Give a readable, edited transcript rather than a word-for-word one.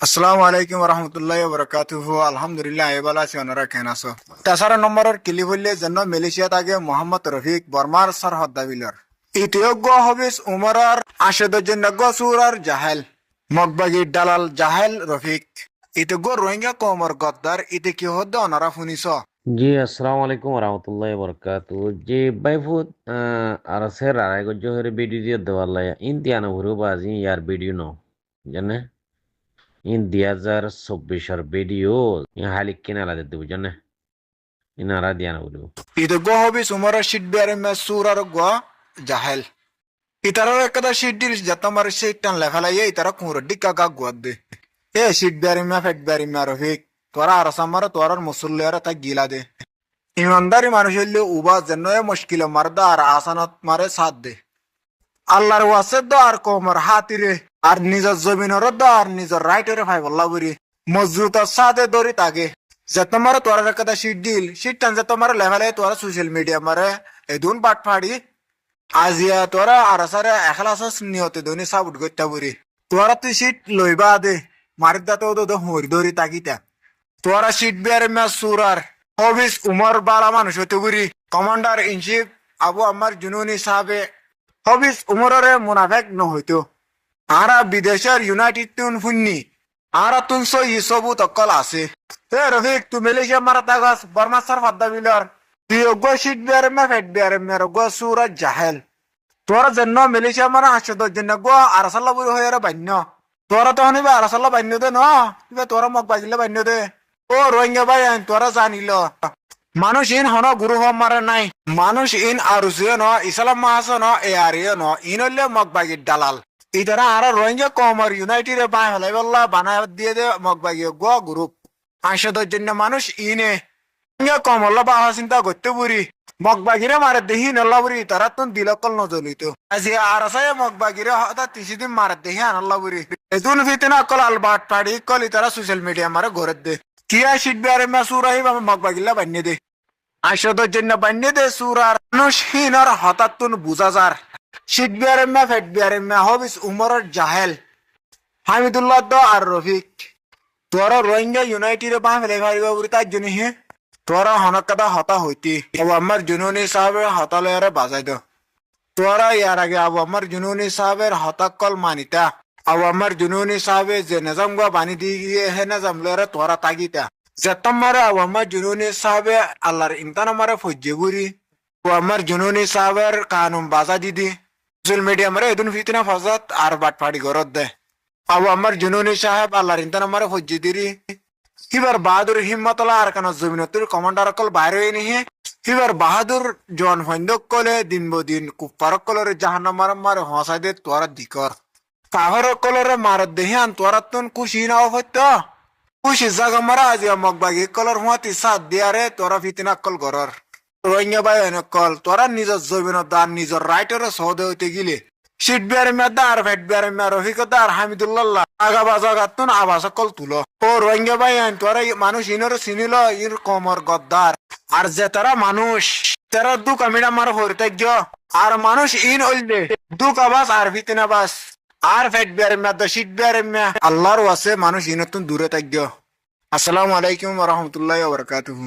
আসসালামু আলাইকুম রহমতুল্লাহ বরকাতুহ আলহামদুলিল্লাহ এবালা আছি ওনারা কেন আছো 13 নম্বরের কিলি বললে যেন মালয়েশিয়াত আগে মোহাম্মদ রফিক বর্মার সরহদ দাবিলর ইতিয়োগ্য হবিস উমরার আশেদজন্যজ্ঞ সুরার জাহেল মগবাগি দালাল জাহেল রফিক ইতিগ্য রোহিঙ্গা কমর গদ্দার ইতি কি হদ্দ ওনারা শুনিছ জি আসসালামু আলাইকুম রহমতুল্লাহ বরকাতু জি বাইফুত আর সের আড়াই গজ্জ হরে ভিডিও দিয়ে দেওয়ার লাগে ইন্ডিয়ান হরু বাজি ইয়ার ভিডিও ন জানে ইন 2024 ভিডিও হালিক কিনা লাগে দেব জানে ইনারা দিয়া না বলবো ইতিগ্য হবিস উমরার শিটবিয়ারে মে সুরার গ জাহেল ইতারার একটা শিট দিল যাতামার সেই টান লেফালাইয়ে ইতারা কুমরডি কাকা গুয়াদ দে এ শিট বিয়ারিমা ফেট বিয়ারিমা রফিক তোরা আর সামার তোরার মুসল্লিয়ারা তা গিলা দে ইমানদারি মানুষ হইলে উবা যেন এ মুশকিল মারদা আর আসানত মারে সাথ দে আল্লাহর ওয়াসে দ আর কোমর হাতিরে আর নিজের জমিনের দ আর নিজের রাইটের ভাই বল্লা বুড়ি মজবুতার সাথে দড়ি তাগে যে তোমার তোরার একটা শিট দিল শিট টান যে তোমার লেভেলে তোরা সোশ্যাল মিডিয়া মারে এদুন বাট ফাড়ি আজিয়া তোরা আর সারে এখলাস নিয়তে দনি সাবুট গত্যা বুড়ি তোরা তুই সিট লইবা দে মারিদা তো হরি ধরি তাকিতা তোরা সিট বেয়ার মে সুরার হবিস উমর বালা মানুষ হতে বুড়ি কমান্ডার ইন চিফ আবু আমার জুনুনি সাহেবে হবিস উমরের মুনাফেক নহইতো আরা বিদেশের ইউনাইটেড তুন ফুন্নি আরা তুন সই সবু তকল আছে এ রফিক তুই মালয়েশিয়া মারা তাগাস বর্মা সার ফাদ্দা বিলর তুই গো সিট বেয়ার মে ফেট বেয়ার মে গো সুরা জাহেল তোরা যেন মালয়েশিয়া মারা আসছে তোর জন্য গো আরসাল্লা বুড়ি হয়ে বান্য তোরা তো নিবে আরসাল্লা বান্য দে ন তোরা মগ বাজিলে বান্য দে ও রোহিঙ্গা ভাই তোরা জানিল মানুষ ইন হন গুরু হম মারে নাই মানুষ ইন আরুসিও ন ইসলাম মাহাস ন এ আরিও ন ইন হইলে মগ বাগির দালাল ইতারা আর রোহিঙ্গা কমর ইউনাইটেড বাই হলাই বল্লা বানায় দিয়ে দে মগ বাগি গো গ্রুপ আসছে তোর জন্য মানুষ ইনে কমল্লা বাহা চিন্তা করতে বুড়ি মগবাগিরে মারে দেহি নল্লা বুড়ি তারা তুন দিলকল নজলিত আজি আর আছে মগবাগিরে হঠাৎ তিসিদিন মারে দেহি আনল্লা বুড়ি এতুন ফিতিনা কল আলবাট পাড়ি কল তারা সোশ্যাল মিডিয়া মারে ঘরে দে কি আই শিটবে আরে মা সুরাই বা মগবাগিল্লা বান্যে দে আইসদের জন্য বান্যে দে সুরার মানুষ হিনার হঠাৎ তুন বুঝা যার শিটবে আরে মা ফেটবে আরে মা হবিস উমরের জাহেল হামিদুল্লাহ দ আর রফিক তোরা রোহিঙ্গা ইউনাইটেড বাহ ফেলে ভারিবা বুড়ি তার জন্য হে তোরা হনকাদা হতা হইতি আবু আমার জুনুনি সাহেবের হতালয়ারে বাজাই দো তোরা ইয়ার আগে আবু আমার জুনুনি সাহেবের হতাকল মানিতা আবু আমার জুনুনি সাহেবে যে নিজাম গা বানি দি গিয়ে হে নিজাম লয়ারে তোরা তাগিতা যেতাম মারে আবু আমার জুনুনি সাহেবে আল্লাহর ইমতান মারে ফজ্জে বুড়ি আবু আমার জুনুনি সাহেবের কানুন বাজা দিদি সোশ্যাল মিডিয়া মারে এদিন ফিতিনা ফজাত আর বাট ফাড়ি ঘরত দে আবু আমার জুনুনি সাহেব আল্লাহর ইমতান মারে ফজ্জে দিরি হিবার বাহাদুর হিম্মতলা আর কান জমিনতুর কমান্ডার কল বাইরে নিহে হিবার বাহাদুর জন ফন্দক কলে দিন বদিন কুপার কলর জাহান্নাম মারে হসাই দে তোরা দিকর কাহর কলর মার দেহিয়ান তোরা তুন খুশি না হইত খুশি জাগা মারা আজি মগবাগি কলর হুয়াতি সাথ দিয়ারে তোরা ফিতিনা কল গরর রোহিঙ্গা বাই কল তোরা নিজের জমিন দান নিজের রাইটের সহদে হইতে গিলে শিট বিয়ারে মে দার ফেট বিয়ারে মে রফিক দার হামিদুল্লাহ আগা বাজা গাতুন আবাস কল তুলো ও রোহিঙ্গা ভাই তোরা মানুষ ইনর চিনিল ইর কমর গদ্দার আর যে তারা মানুষ তারা দু কামিনা মার হরিতে আর মানুষ ইন হইলে দুক আবাস আর ফিতিনা বাস আর ফেট বিয়ারে মে শিট বিয়ারে মে আল্লাহর ওয়াসে মানুষ ইনতুন দূরে থাকবে আসসালামু আলাইকুম ওয়া রাহমাতুল্লাহি ওয়া বারাকাতুহু